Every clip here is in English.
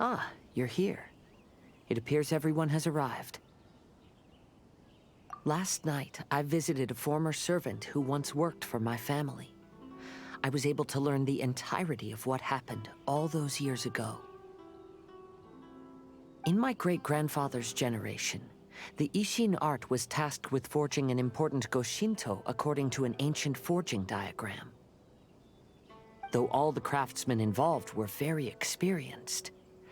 Ah, you're here. It appears everyone has arrived. Last night, I visited a former servant who once worked for my family. I was able to learn the entirety of what happened all those years ago. In my great-grandfather's generation, the Ishin art was tasked with forging an important Goshinto according to an ancient forging diagram. Though all the craftsmen involved were very experienced,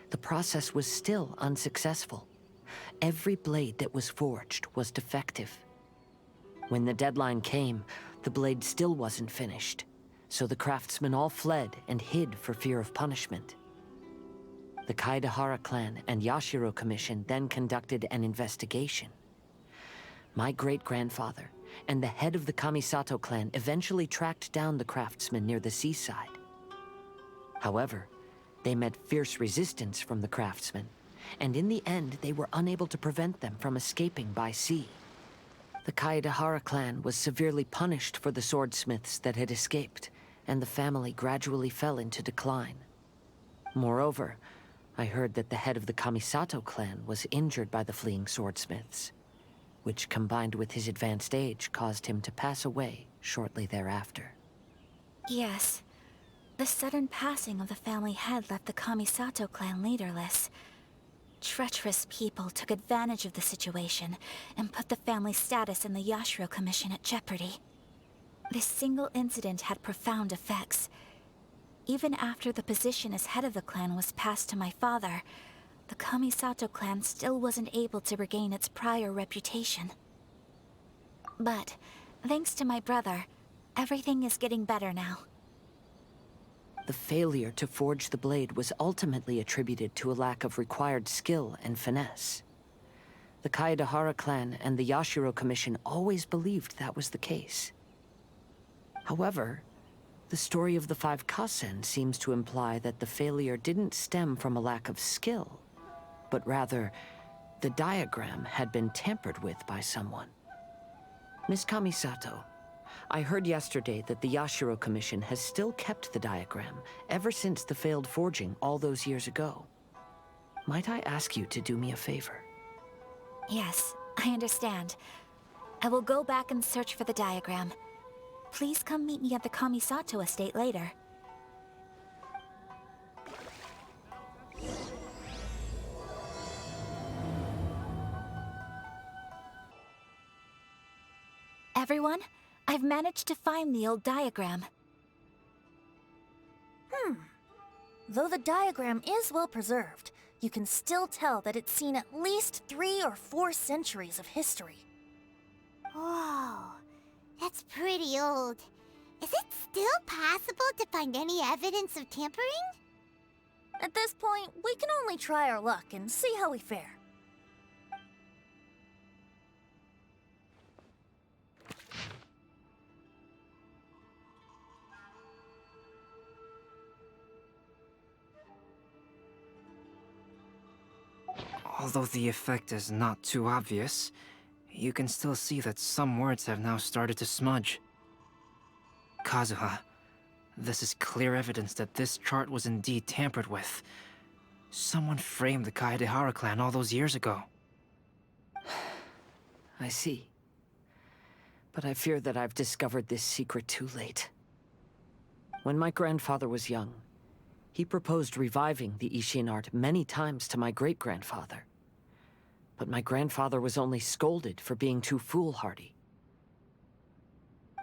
the process was still unsuccessful. Every blade that was forged was defective. When the deadline came, the blade still wasn't finished, so the craftsmen all fled and hid for fear of punishment. The Kaedehara clan and Yashiro Commission then conducted an investigation. My great-grandfather and the head of the Kamisato clan eventually tracked down the craftsmen near the seaside. However, they met fierce resistance from the craftsmen, and in the end they were unable to prevent them from escaping by sea. The Kaedehara clan was severely punished for the swordsmiths that had escaped, and the family gradually fell into decline. Moreover, I heard that the head of the Kamisato clan was injured by the fleeing swordsmiths, which combined with his advanced age caused him to pass away shortly thereafter. Yes. The sudden passing of the family head left the Kamisato clan leaderless. Treacherous people took advantage of the situation and put the family's status in the Yashiro Commission at jeopardy. This single incident had profound effects. Even after the position as head of the clan was passed to my father, the Kamisato clan still wasn't able to regain its prior reputation. But, thanks to my brother, everything is getting better now. The failure to forge the blade was ultimately attributed to a lack of required skill and finesse. The Kaedehara clan and the Yashiro Commission always believed that was the case. However, the story of the 5 Kasen seems to imply that the failure didn't stem from a lack of skill, but rather, the diagram had been tampered with by someone. Miss Kamisato, I heard yesterday that the Yashiro Commission has still kept the diagram ever since the failed forging all those years ago. Might I ask you to do me a favor? Yes, I understand. I will go back and search for the diagram. Please come meet me at the Kamisato estate later. Everyone, I've managed to find the old diagram. Though the diagram is well preserved, you can still tell that it's seen at least 3 or 4 centuries of history. Whoa, that's pretty old. Is it still possible to find any evidence of tampering? At this point, we can only try our luck and see how we fare. Although the effect is not too obvious, you can still see that some words have now started to smudge. Kazuha, this is clear evidence that this chart was indeed tampered with. Someone framed the Kaedehara clan all those years ago. I see. But I fear that I've discovered this secret too late. When my grandfather was young, he proposed reviving the Ishin art many times to my great-grandfather. But my grandfather was only scolded for being too foolhardy.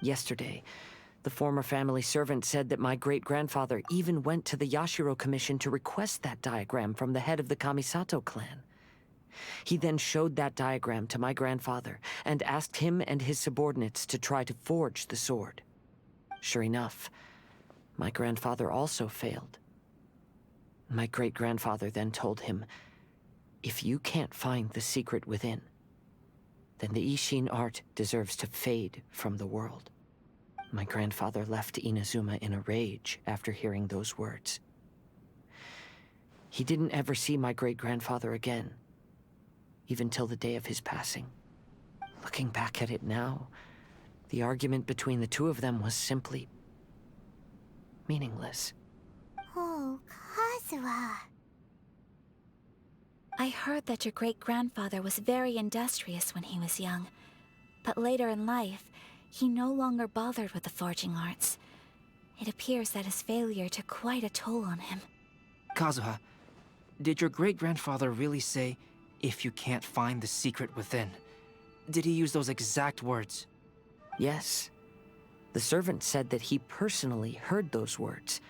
Yesterday, the former family servant said that my great-grandfather even went to the Yashiro Commission to request that diagram from the head of the Kamisato clan. He then showed that diagram to my grandfather and asked him and his subordinates to try to forge the sword. Sure enough, my grandfather also failed. My great-grandfather then told him, if you can't find the secret within, then the Ishin art deserves to fade from the world. My grandfather left Inazuma in a rage after hearing those words. He didn't ever see my great-grandfather again, even till the day of his passing. Looking back at it now, the argument between the two of them was simply meaningless. Oh, Kazuha. I heard that your great-grandfather was very industrious when he was young, but later in life, he no longer bothered with the forging arts. It appears that his failure took quite a toll on him. Kazuha, did your great-grandfather really say, "If you can't find the secret within"? Did he use those exact words? Yes. The servant said that he personally heard those words,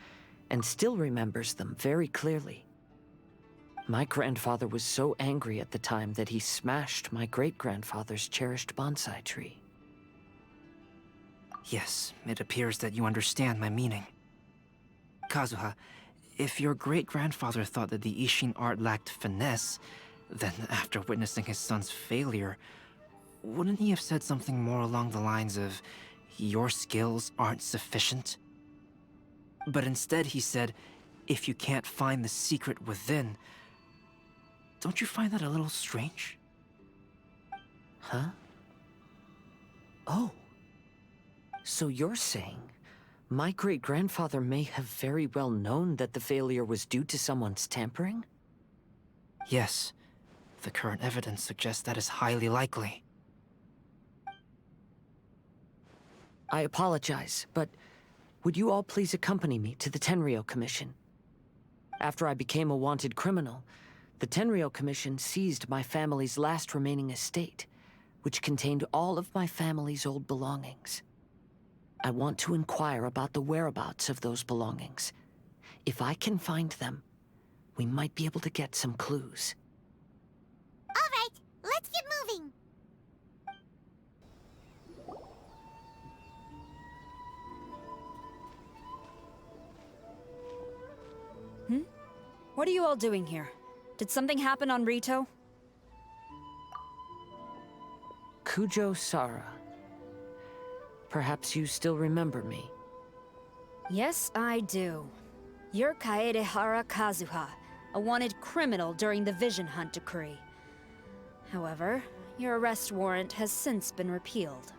and still remembers them very clearly. My grandfather was so angry at the time that he smashed my great-grandfather's cherished bonsai tree. Yes, it appears that you understand my meaning. Kazuha, if your great-grandfather thought that the Ishin art lacked finesse, then after witnessing his son's failure, wouldn't he have said something more along the lines of, "Your skills aren't sufficient"? But instead he said, "If you can't find the secret within." Don't you find that a little strange? Huh? Oh. So you're saying my great-grandfather may have very well known that the failure was due to someone's tampering? Yes. The current evidence suggests that is highly likely. I apologize, but would you all please accompany me to the Tenryou Commission? After I became a wanted criminal, the Tenryou Commission seized my family's last remaining estate, which contained all of my family's old belongings. I want to inquire about the whereabouts of those belongings. If I can find them, we might be able to get some clues. All right, let's get moving. What are you all doing here? Did something happen on Rito? Kujo Sara. Perhaps you still remember me. Yes, I do. You're Kaedehara Kazuha, a wanted criminal during the Vision Hunt decree. However, your arrest warrant has since been repealed.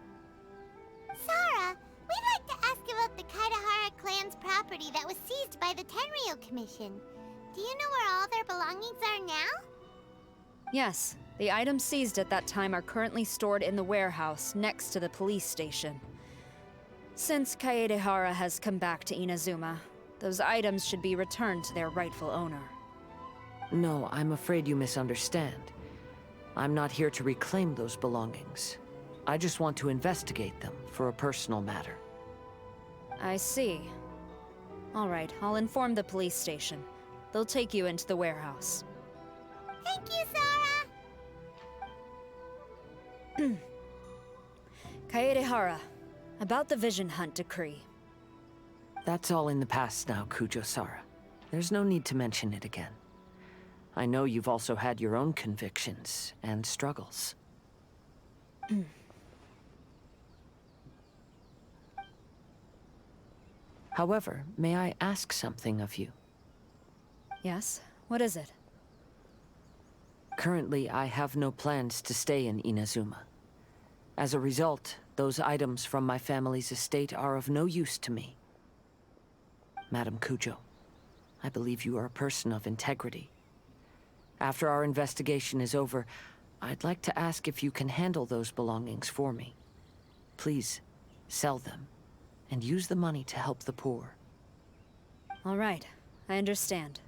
Sarah, we'd like to ask about the Kaedehara clan's property that was seized by the Tenryou Commission. Do you know where all their belongings are now? Yes, the items seized at that time are currently stored in the warehouse next to the police station. Since Kaedehara has come back to Inazuma, those items should be returned to their rightful owner. No, I'm afraid you misunderstand. I'm not here to reclaim those belongings. I just want to investigate them for a personal matter. I see. All right, I'll inform the police station. They'll take you into the warehouse. Thank you, Sarah! Kaedehara, about the Vision Hunt decree. That's all in the past now, Kujo Sara. There's no need to mention it again. I know you've also had your own convictions and struggles. However, may I ask something of you? Yes? What is it? Currently, I have no plans to stay in Inazuma. As a result, those items from my family's estate are of no use to me. Madam Kujo, I believe you are a person of integrity. After our investigation is over, I'd like to ask if you can handle those belongings for me. Please, sell them, and use the money to help the poor. All right, I understand.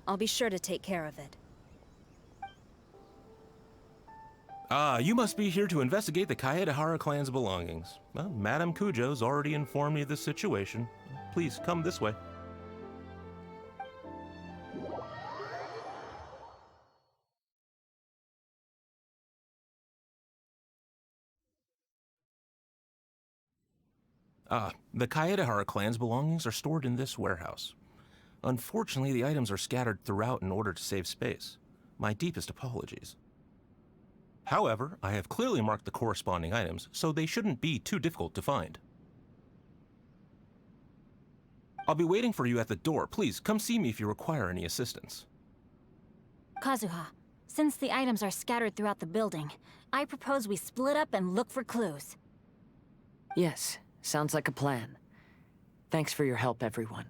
I'll be sure to take care of it. You must be here to investigate the Kaedehara clan's belongings. Well, Madame Kujo's already informed me of the situation. Please come this way. The Kaedehara clan's belongings are stored in this warehouse. Unfortunately, the items are scattered throughout in order to save space. My deepest apologies. However, I have clearly marked the corresponding items, so they shouldn't be too difficult to find. I'll be waiting for you at the door. Please, come see me if you require any assistance. Kazuha, since the items are scattered throughout the building, I propose we split up and look for clues. Yes, sounds like a plan. Thanks for your help, everyone.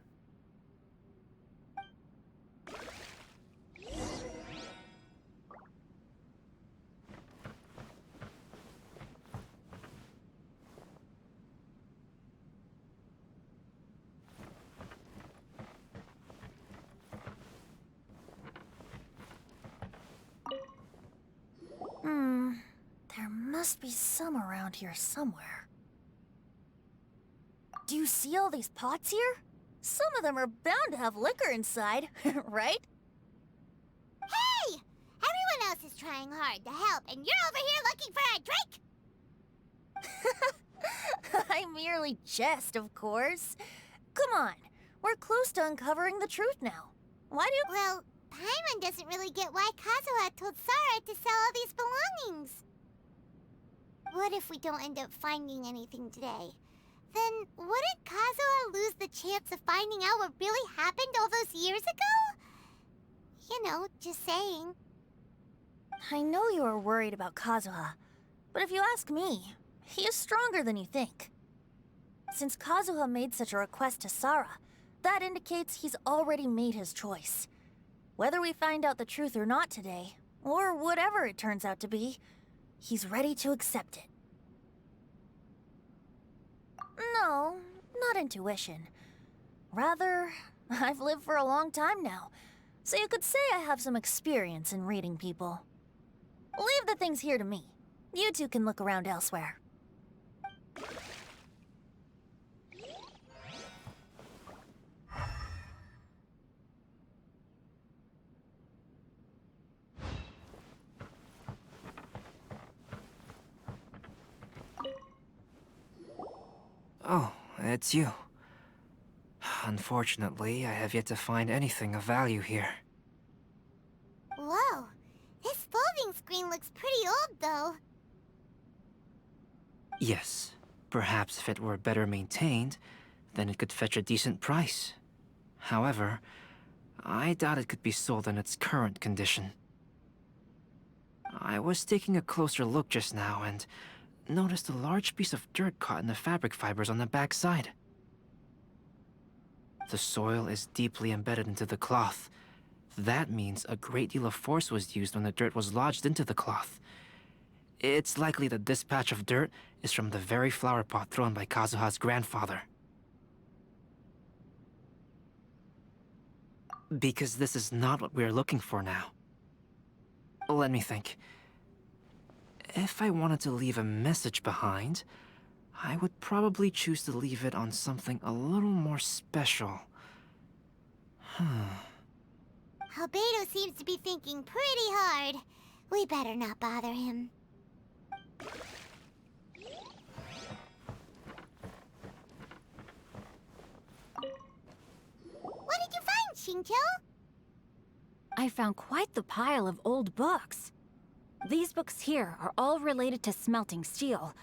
must be some around here somewhere. Do you see all these pots here? Some of them are bound to have liquor inside, right? Hey! Everyone else is trying hard to help, and you're over here looking for a drink? I merely jest, of course. Come on, we're close to uncovering the truth now. Why do you— Well, Paimon doesn't really get why Kazuha told Sara to sell all these belongings. What if we don't end up finding anything today? Then wouldn't Kazuha lose the chance of finding out what really happened all those years ago? You know, just saying. I know you are worried about Kazuha, but if you ask me, he is stronger than you think. Since Kazuha made such a request to Sara, that indicates he's already made his choice. Whether we find out the truth or not today, or whatever it turns out to be, he's ready to accept it. No, not intuition. Rather, I've lived for a long time now, so you could say I have some experience in reading people. Leave the things here to me. You two can look around elsewhere. Oh, it's you. Unfortunately, I have yet to find anything of value here. Whoa, this folding screen looks pretty old, though. Yes, perhaps if it were better maintained, then it could fetch a decent price. However, I doubt it could be sold in its current condition. I was taking a closer look just now and noticed a large piece of dirt caught in the fabric fibers on the back side. The soil is deeply embedded into the cloth. That means a great deal of force was used when the dirt was lodged into the cloth. It's likely that this patch of dirt is from the very flower pot thrown by Kazuha's grandfather. Because this is not what we're looking for now. Let me think. If I wanted to leave a message behind, I would probably choose to leave it on something a little more special. Albedo seems to be thinking pretty hard. We better not bother him. What did you find, Shincho? I found quite the pile of old books. These books here are all related to smelting steel,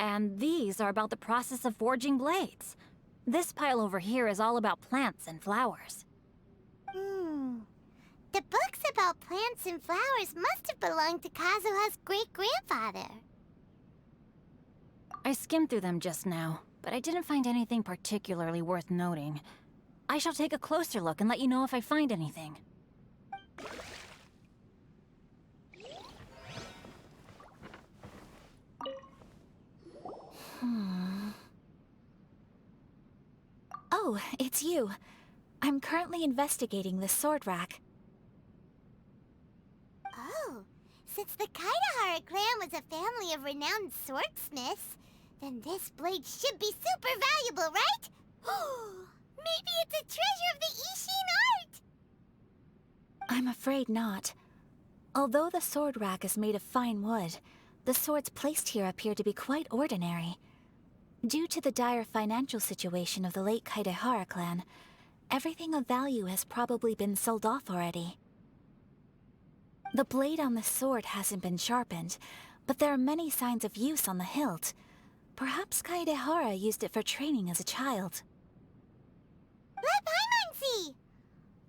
and these are about the process of forging blades. This pile over here is all about plants and flowers. The books about plants and flowers must have belonged to Kazuha's great-grandfather. I skimmed through them just now, but I didn't find anything particularly worth noting. I shall take a closer look and let you know if I find anything. Oh, it's you. I'm currently investigating the sword rack. Oh, since the Kaidahara clan was a family of renowned swordsmiths, then this blade should be super valuable, right? Maybe it's a treasure of the Ishin art! I'm afraid not. Although the sword rack is made of fine wood, the swords placed here appear to be quite ordinary. Due to the dire financial situation of the late Kaidahara clan, everything of value has probably been sold off already. The blade on the sword hasn't been sharpened, but there are many signs of use on the hilt. Perhaps Kaidahara used it for training as a child. Let Paimon see!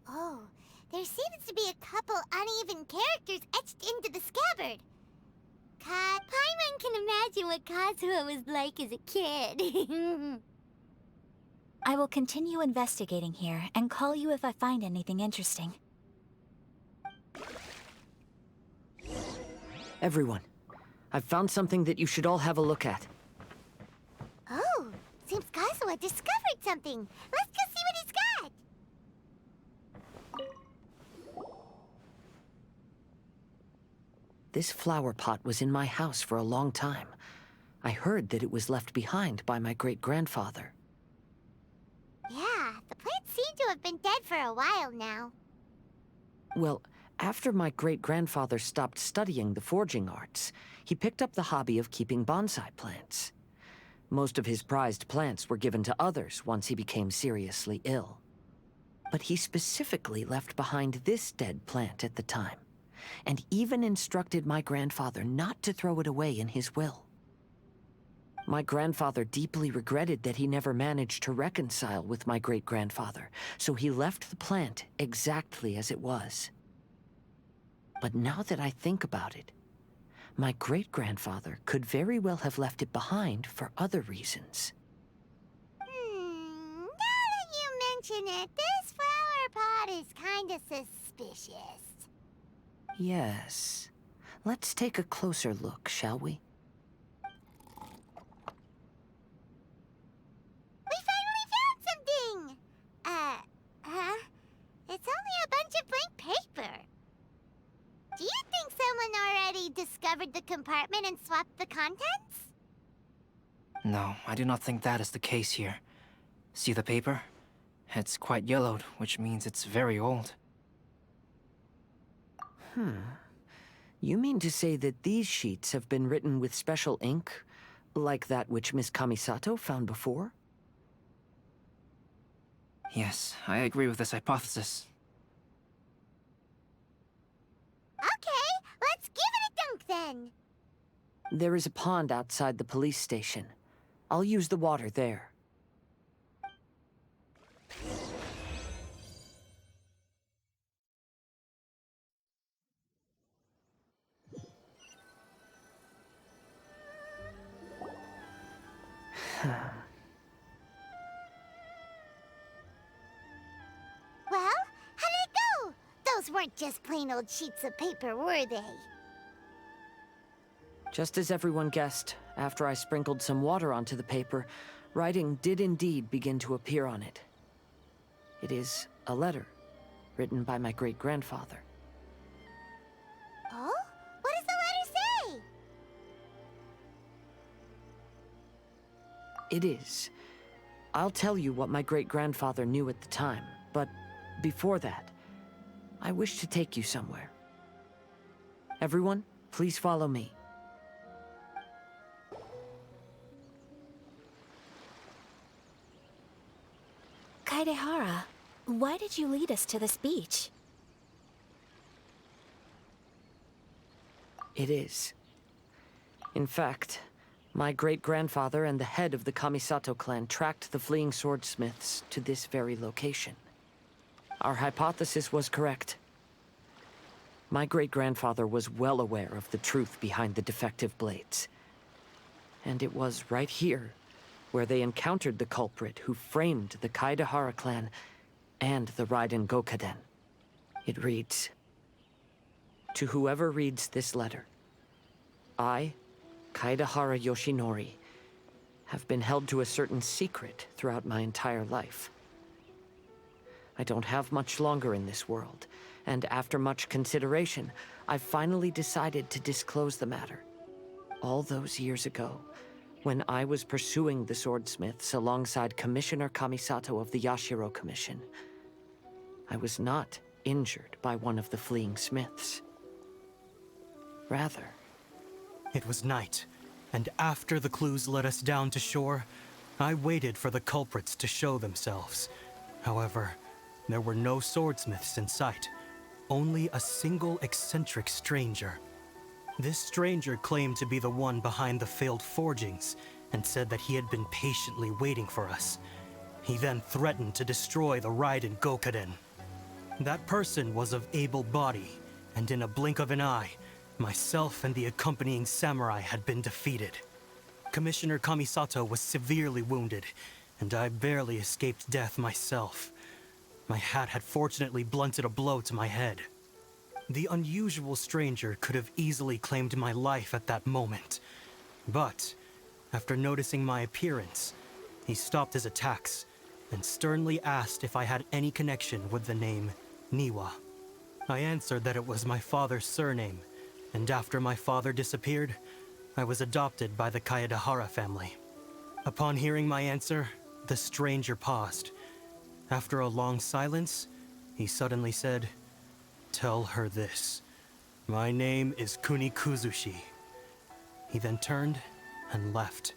Oh, there seems to be a couple uneven characters etched into the scabbard. Paimon can imagine what Kazuha was like as a kid. I will continue investigating here and call you if I find anything interesting. Everyone, I've found something that you should all have a look at. Oh, seems Kazuha discovered something. Let's go see what he's got. This flower pot was in my house for a long time. I heard that it was left behind by my great-grandfather. Yeah, the plants seem to have been dead for a while now. Well, after my great-grandfather stopped studying the forging arts, he picked up the hobby of keeping bonsai plants. Most of his prized plants were given to others once he became seriously ill. But he specifically left behind this dead plant at the time, and even instructed my grandfather not to throw it away in his will. My grandfather deeply regretted that he never managed to reconcile with my great-grandfather, so he left the plant exactly as it was. But now that I think about it, my great-grandfather could very well have left it behind for other reasons. Now that you mention it, this flower pot is kinda suspicious. Yes. Let's take a closer look, shall we? We finally found something! Huh? It's only a bunch of blank paper. Do you think someone already discovered the compartment and swapped the contents? No, I do not think that is the case here. See the paper? It's quite yellowed, which means it's very old. You mean to say that these sheets have been written with special ink, like that which Miss Kamisato found before? Yes, I agree with this hypothesis. Okay, let's give it a dunk then. There is a pond outside the police station. I'll use the water there. Well, how did it go? Those weren't just plain old sheets of paper, were they? Just as everyone guessed, after I sprinkled some water onto the paper, writing did indeed begin to appear on it. It is a letter, written by my great-grandfather. Oh? What does the letter say? It is. I'll tell you what my great-grandfather knew at the time, but before that, I wish to take you somewhere. Everyone, please follow me. Kaedehara, why did you lead us to this beach? It is. In fact, my great-grandfather and the head of the Kamisato clan tracked the fleeing swordsmiths to this very location. Our hypothesis was correct. My great-grandfather was well aware of the truth behind the defective blades. And it was right here where they encountered the culprit who framed the Kaedehara clan and the Raiden Gokaden. It reads, "To whoever reads this letter, I, Kaedehara Yoshinori, have been held to a certain secret throughout my entire life. I don't have much longer in this world, and after much consideration, I've finally decided to disclose the matter. All those years ago, when I was pursuing the swordsmiths alongside Commissioner Kamisato of the Yashiro Commission, I was not injured by one of the fleeing smiths. Rather, It was night, and after the clues led us down to shore, I waited for the culprits to show themselves. However, there were no swordsmiths in sight, only a single eccentric stranger. This stranger claimed to be the one behind the failed forgings, and said that he had been patiently waiting for us. He then threatened to destroy the Raiden Gokaden. That person was of able body, and in a blink of an eye, myself and the accompanying samurai had been defeated. Commissioner Kamisato was severely wounded, and I barely escaped death myself. My hat had fortunately blunted a blow to my head. The unusual stranger could have easily claimed my life at that moment. But, after noticing my appearance, he stopped his attacks and sternly asked if I had any connection with the name Niwa. I answered that it was my father's surname, and after my father disappeared, I was adopted by the Kaedahara family. Upon hearing my answer, the stranger paused. After a long silence, he suddenly said, "Tell her this. My name is Kunikuzushi." He then turned and left.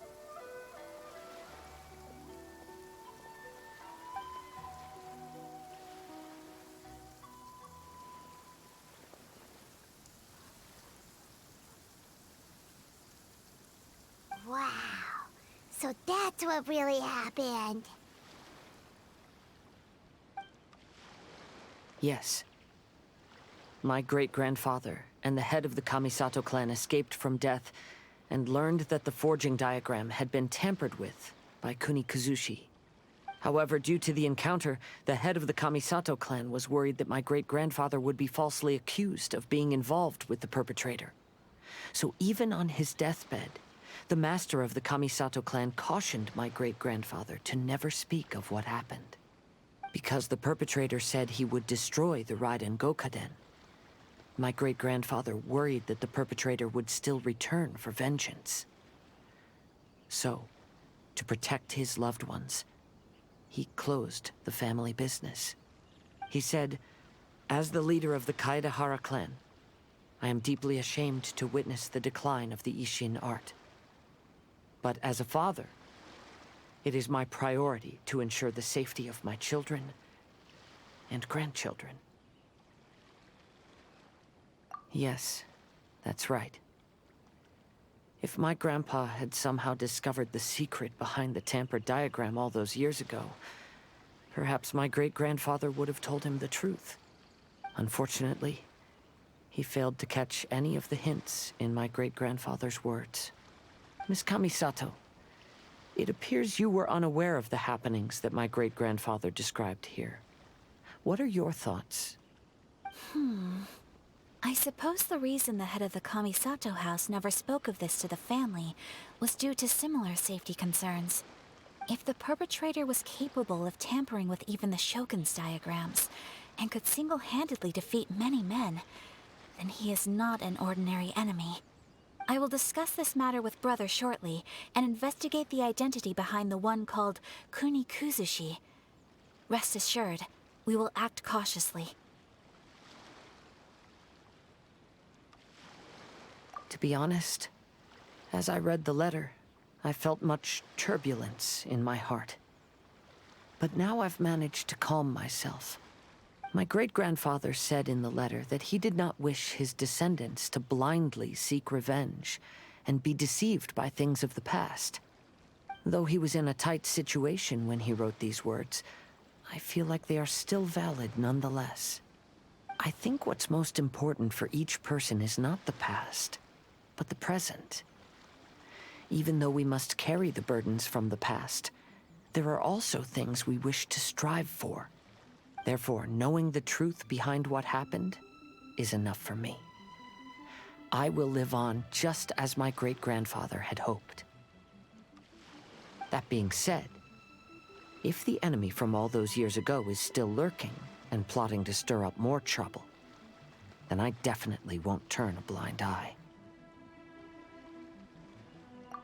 Wow. So that's what really happened. Yes. My great-grandfather and the head of the Kamisato clan escaped from death and learned that the forging diagram had been tampered with by Kunikuzushi. However, due to the encounter, the head of the Kamisato clan was worried that my great-grandfather would be falsely accused of being involved with the perpetrator. So even on his deathbed, the master of the Kamisato clan cautioned my great-grandfather to never speak of what happened. Because the perpetrator said he would destroy the Raiden Gokaden, my great-grandfather worried that the perpetrator would still return for vengeance. So, to protect his loved ones, he closed the family business. He said, "As the leader of the Kaedahara clan, I am deeply ashamed to witness the decline of the Ishin art. But as a father, it is my priority to ensure the safety of my children and grandchildren." Yes, that's right. If my grandpa had somehow discovered the secret behind the tampered diagram all those years ago, perhaps my great-grandfather would have told him the truth. Unfortunately, he failed to catch any of the hints in my great-grandfather's words. Miss Kamisato, it appears you were unaware of the happenings that my great-grandfather described here. What are your thoughts? I suppose the reason the head of the Kamisato house never spoke of this to the family was due to similar safety concerns. If the perpetrator was capable of tampering with even the Shogun's diagrams, and could single-handedly defeat many men, then he is not an ordinary enemy. I will discuss this matter with Brother shortly, and investigate the identity behind the one called Kunikuzushi. Rest assured, we will act cautiously. To be honest, as I read the letter, I felt much turbulence in my heart. But now I've managed to calm myself. My great-grandfather said in the letter that he did not wish his descendants to blindly seek revenge and be deceived by things of the past. Though he was in a tight situation when he wrote these words, I feel like they are still valid nonetheless. I think what's most important for each person is not the past, but the present. Even though we must carry the burdens from the past, there are also things we wish to strive for. Therefore, knowing the truth behind what happened is enough for me. I will live on just as my great-grandfather had hoped. That being said, if the enemy from all those years ago is still lurking and plotting to stir up more trouble, then I definitely won't turn a blind eye.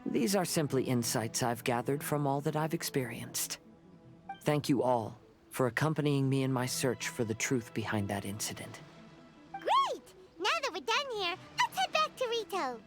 These are simply insights I've gathered from all that I've experienced. Thank you all for accompanying me in my search for the truth behind that incident. Great! Now that we're done here, let's head back to Rito.